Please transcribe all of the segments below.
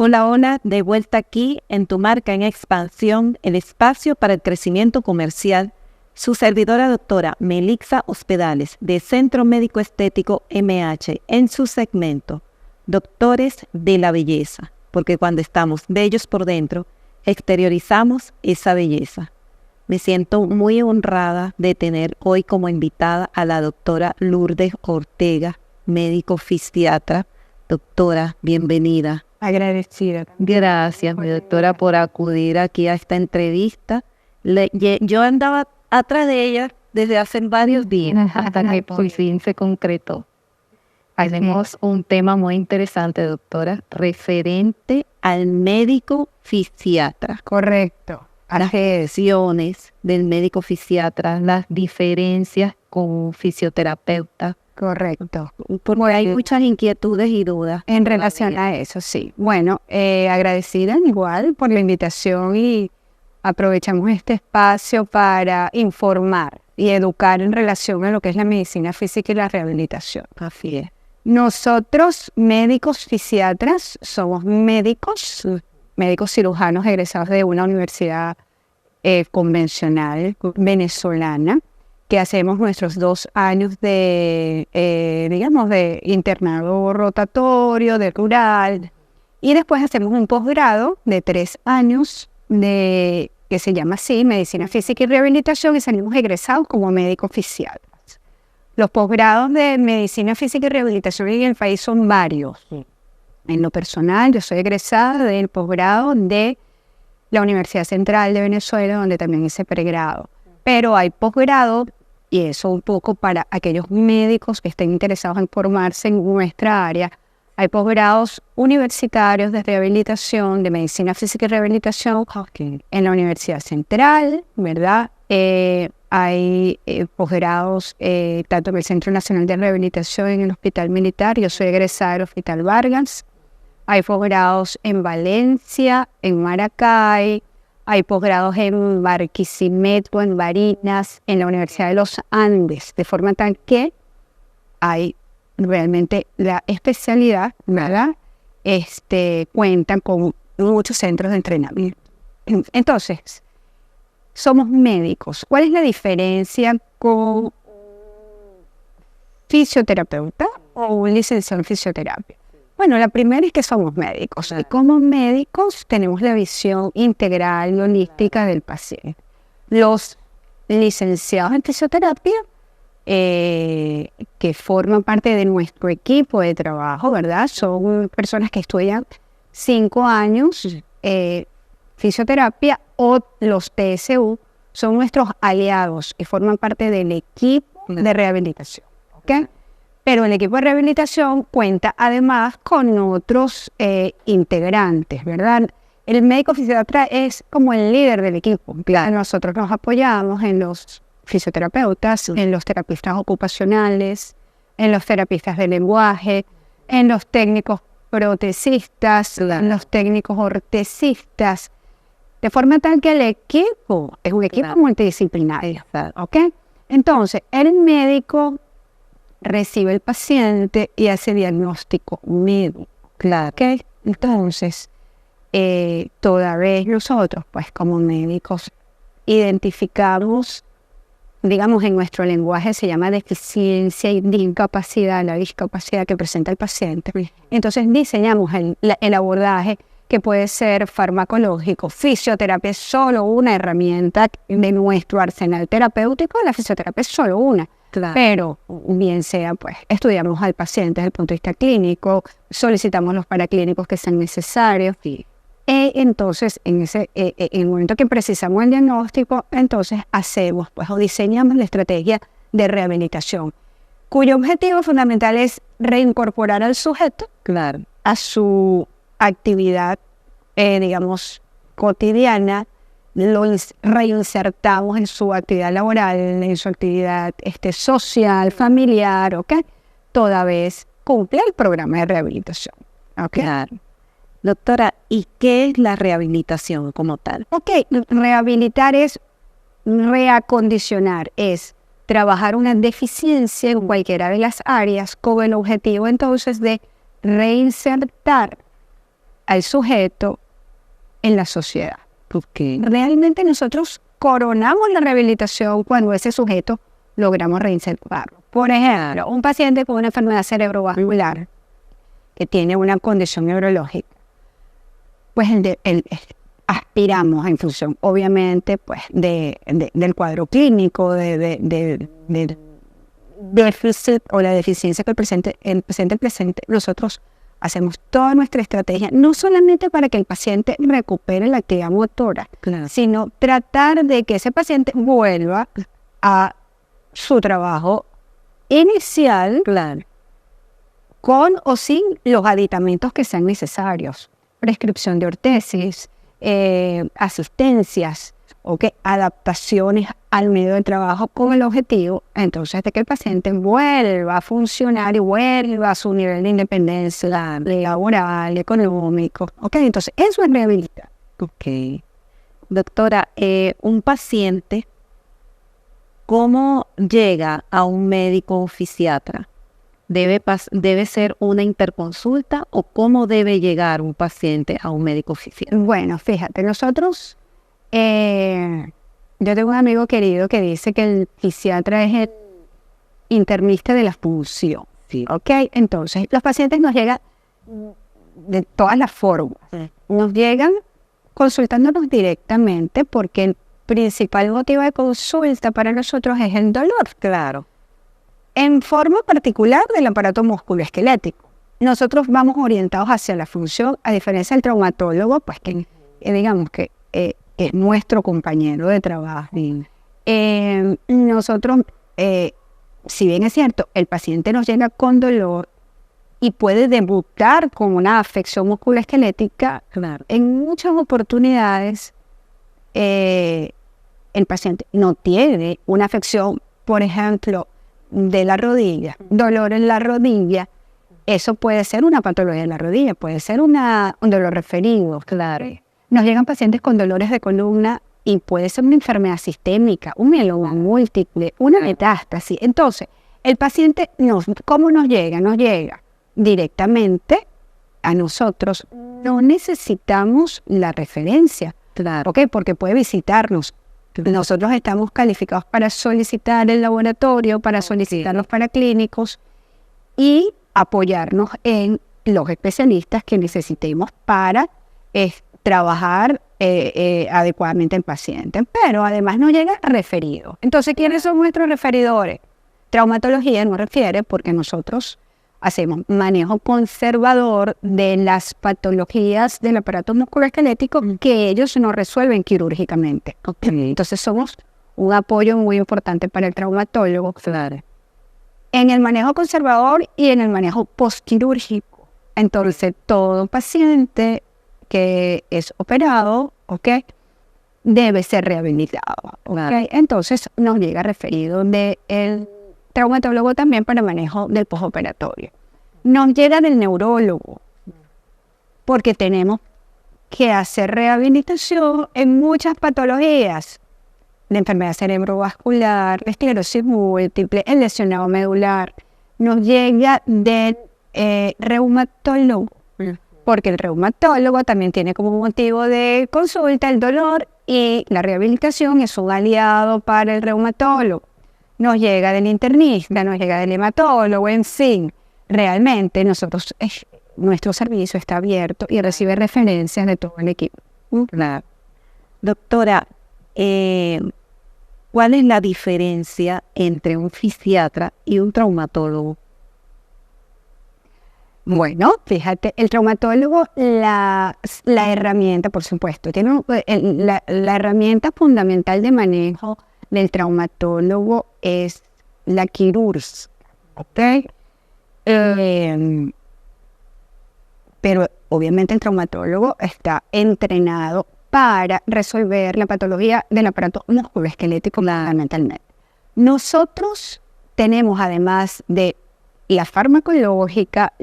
Hola, hola, de vuelta aquí en Tu Marca en Expansión, el espacio para el crecimiento comercial. Su servidora doctora Melixa Hospedales, de Centro Médico Estético MH, en su segmento Doctores de la Belleza, porque cuando estamos bellos por dentro, exteriorizamos esa belleza. Me siento muy honrada de tener hoy como invitada a la doctora Lourdes Ortega, médico fisiatra. Doctora, bienvenida. Agradecida. Gracias, mi doctora, por acudir aquí a esta entrevista. Yo andaba atrás de ella desde hace varios días, hasta que por fin se concretó. Tenemos un tema muy interesante, doctora, referente al médico fisiatra. Correcto. Las funciones del médico fisiatra, las diferencias con un fisioterapeuta. Correcto. Porque hay muchas inquietudes y dudas. En relación a eso, sí. Bueno, agradecida igual por la invitación y aprovechamos este espacio para informar y educar en relación a lo que es la medicina física y la rehabilitación. Así es. Nosotros, médicos fisiatras, somos médicos cirujanos egresados de una universidad convencional venezolana, que hacemos nuestros 2 años de internado rotatorio, de rural, y después hacemos un posgrado de 3 años que se llama así, Medicina Física y Rehabilitación, y salimos egresados como médicos fisiatras. Los posgrados de Medicina Física y Rehabilitación en el país son varios. En lo personal, yo soy egresada del posgrado de la Universidad Central de Venezuela, donde también hice pregrado. Pero hay posgrado, y eso un poco para aquellos médicos que estén interesados en formarse en nuestra área. Hay posgrados universitarios de rehabilitación, de medicina física y rehabilitación en la Universidad Central, ¿verdad? Hay posgrados tanto en el Centro Nacional de Rehabilitación en el Hospital Militar. Yo soy egresada del Hospital Vargas. Hay posgrados en Valencia, en Maracay. Hay posgrados en Barquisimeto, en Barinas, en la Universidad de los Andes, de forma tal que hay realmente la especialidad, ¿verdad? Cuentan con muchos centros de entrenamiento. Entonces, somos médicos. ¿Cuál es la diferencia con un fisioterapeuta o un licenciado en fisioterapia? Bueno, la primera es que somos médicos y como médicos tenemos la visión integral y holística del paciente. Los licenciados en fisioterapia, que forman parte de nuestro equipo de trabajo, ¿verdad? Son personas que estudian 5 años fisioterapia, o los TSU, son nuestros aliados y forman parte del equipo de rehabilitación, ¿ok? Pero el equipo de rehabilitación cuenta además con otros integrantes, ¿verdad? El médico fisiatra es como el líder del equipo. Claro. Nosotros nos apoyamos en los fisioterapeutas, en los terapistas ocupacionales, en los terapistas de lenguaje, en los técnicos protecistas, en los técnicos ortesistas, de forma tal que el equipo es un equipo multidisciplinario, ¿ok? Entonces, el médico recibe el paciente y hace diagnóstico médico. Claro. ¿Okay? Entonces, toda vez nosotros, pues como médicos, identificamos, digamos en nuestro lenguaje se llama deficiencia y discapacidad, la discapacidad que presenta el paciente. Entonces diseñamos el abordaje, que puede ser farmacológico. Fisioterapia es solo una herramienta de nuestro arsenal terapéutico, la fisioterapia es solo una. Claro. Pero bien sea, pues, estudiamos al paciente desde el punto de vista clínico, solicitamos los paraclínicos que sean necesarios. Sí. Entonces, en el momento que precisamos el diagnóstico, entonces hacemos, pues, o diseñamos la estrategia de rehabilitación, cuyo objetivo fundamental es reincorporar al sujeto, claro, a su actividad, digamos, cotidiana. Lo reinsertamos en su actividad laboral, en su actividad social, familiar, ¿ok? Toda vez cumple el programa de rehabilitación, ¿ok? Claro. Doctora, ¿y qué es la rehabilitación como tal? Ok, rehabilitar es reacondicionar, es trabajar una deficiencia en cualquiera de las áreas con el objetivo entonces de reinsertar al sujeto en la sociedad. Okay. Realmente nosotros coronamos la rehabilitación cuando ese sujeto logramos reinsertarlo. Por ejemplo, un paciente con una enfermedad cerebrovascular que tiene una condición neurológica, pues aspiramos en función, obviamente, pues del cuadro clínico, del déficit o la deficiencia que el paciente presente. Nosotros hacemos toda nuestra estrategia, no solamente para que el paciente recupere la actividad motora, Claro. sino tratar de que ese paciente vuelva a su trabajo inicial, Claro. con o sin los aditamentos que sean necesarios. Prescripción de ortesis, asistencias, adaptaciones al medio de trabajo con el objetivo, entonces, de que el paciente vuelva a funcionar y vuelva a su nivel de independencia laboral, económico. Entonces, eso es rehabilitar. Ok. Doctora, un paciente, ¿cómo llega a un médico fisiatra? ¿Debe ser una interconsulta o cómo debe llegar un paciente a un médico fisiatra? Bueno, fíjate, nosotros, yo tengo un amigo querido que dice que el fisiatra es el internista de la función. Sí. Entonces, los pacientes nos llegan de todas las formas. Nos llegan consultándonos directamente porque el principal motivo de consulta para nosotros es el dolor. Claro. En forma particular del aparato musculoesquelético. Nosotros vamos orientados hacia la función, a diferencia del traumatólogo, pues que digamos que es nuestro compañero de trabajo. Nosotros, si bien es cierto, el paciente nos llega con dolor y puede debutar con una afección musculoesquelética, Claro. en muchas oportunidades el paciente no tiene una afección, por ejemplo, de la rodilla, dolor en la rodilla. Eso puede ser una patología de la rodilla, puede ser un dolor referido. Claro. Nos llegan pacientes con dolores de columna y puede ser una enfermedad sistémica, un mieloma múltiple, una metástasis. Entonces, el paciente, ¿cómo nos llega? Nos llega directamente a nosotros. No necesitamos la referencia. Claro. Porque puede visitarnos. Nosotros estamos calificados para solicitar el laboratorio, para solicitar los paraclínicos y apoyarnos en los especialistas que necesitemos para trabajar adecuadamente el paciente. Pero además nos llega referido. Entonces, ¿quiénes son nuestros referidores? Traumatología nos refiere porque nosotros hacemos manejo conservador de las patologías del aparato musculoesquelético que ellos no resuelven quirúrgicamente. Entonces somos un apoyo muy importante para el traumatólogo. Claro. En el manejo conservador y en el manejo postquirúrgico. Entonces todo paciente que es operado, debe ser rehabilitado. Claro. Entonces nos llega referido del traumatólogo también para manejo del postoperatorio. Nos llega del neurólogo, porque tenemos que hacer rehabilitación en muchas patologías, la enfermedad cerebrovascular, la esclerosis múltiple, el lesionado medular. Nos llega del reumatólogo, porque el reumatólogo también tiene como motivo de consulta el dolor y la rehabilitación es un aliado para el reumatólogo. Nos llega del internista, nos llega del hematólogo, en fin. Realmente nuestro servicio está abierto y recibe referencias de todo el equipo. Claro. Doctora, ¿cuál es la diferencia entre un fisiatra y un traumatólogo? Bueno, fíjate, el traumatólogo, la herramienta, por supuesto, tiene la herramienta fundamental de manejo del traumatólogo es la quirúrgica, pero obviamente el traumatólogo está entrenado para resolver la patología del aparato musculoesquelético fundamentalmente. Nosotros tenemos, además de la farmacológica,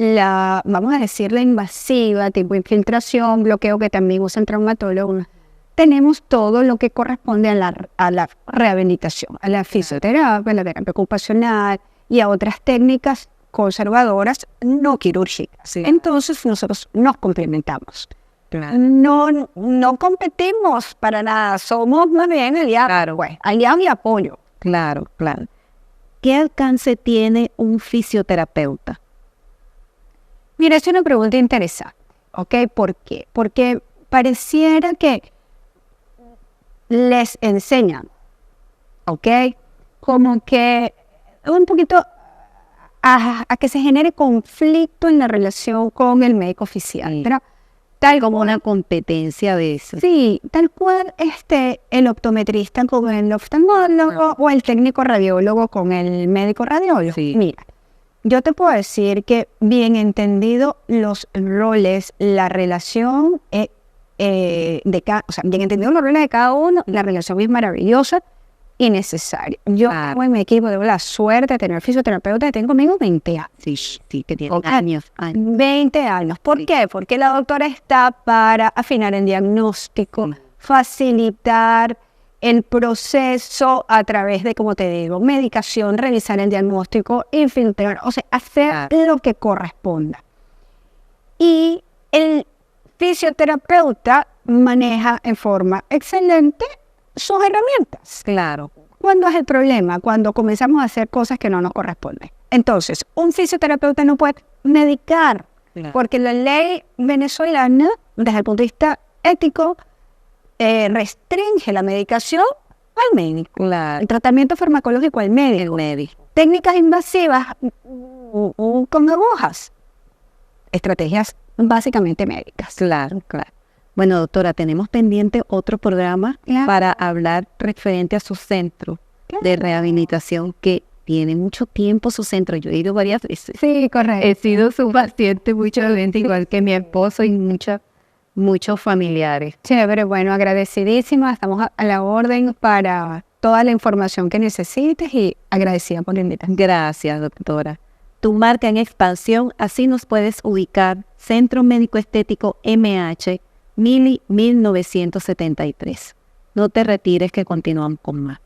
vamos a decir la invasiva, tipo infiltración, bloqueo, que también usa el traumatólogo, tenemos todo lo que corresponde a la rehabilitación, a la fisioterapia, a la terapia ocupacional y a otras técnicas conservadoras no quirúrgicas. Sí. Entonces nosotros nos complementamos. Claro. No competimos para nada, somos más bien aliados, Claro. pues, aliados y apoyo. Claro, claro. ¿Qué alcance tiene un fisioterapeuta? Mira, es una pregunta interesante, ¿ok? ¿Por qué? Porque pareciera que les enseñan, ¿ok? Como que un poquito a que se genere conflicto en la relación con el médico oficial, Sí. ¿verdad? Tal Como cual, una competencia de eso. sí, tal cual el optometrista con el oftalmólogo o el técnico radiólogo con el médico radiólogo. Sí. Mira, yo te puedo decir que bien entendido los roles, la relación o sea, bien entendido los roles de cada uno, la relación es maravillosa y necesaria. Yo Claro. tengo en mi equipo, tengo la suerte de tener fisioterapeuta que tengo conmigo 20 años. Sí, que tiene Ok. años. 20 años. ¿Por qué? Porque la doctora está para afinar el diagnóstico, facilitar el proceso a través de, como te digo, medicación, revisar el diagnóstico, infiltrar, o sea, hacer lo que corresponda. Y el fisioterapeuta maneja en forma excelente sus herramientas. Claro. ¿Cuándo es el problema? Cuando comenzamos a hacer cosas que no nos corresponden. Entonces, un fisioterapeuta no puede medicar, Claro. porque la ley venezolana, desde el punto de vista ético, restringe la medicación al médico, Claro. el tratamiento farmacológico al médico. El médico. Técnicas invasivas con agujas, estrategias básicamente médicas. Claro, claro. Bueno, doctora, tenemos pendiente otro programa Claro. para hablar referente a su centro de Claro. rehabilitación, que tiene mucho tiempo su centro. Yo he ido varias veces. Sí, correcto. He sido su paciente muchas veces, igual que mi esposo y muchos familiares. Chévere, bueno, agradecidísima. Estamos a la orden para toda la información que necesites y agradecida por la invitación. Gracias, doctora. Tu marca en expansión, así nos puedes ubicar. Centro Médico Estético MH, Mili 1973. No te retires, que continuamos con más.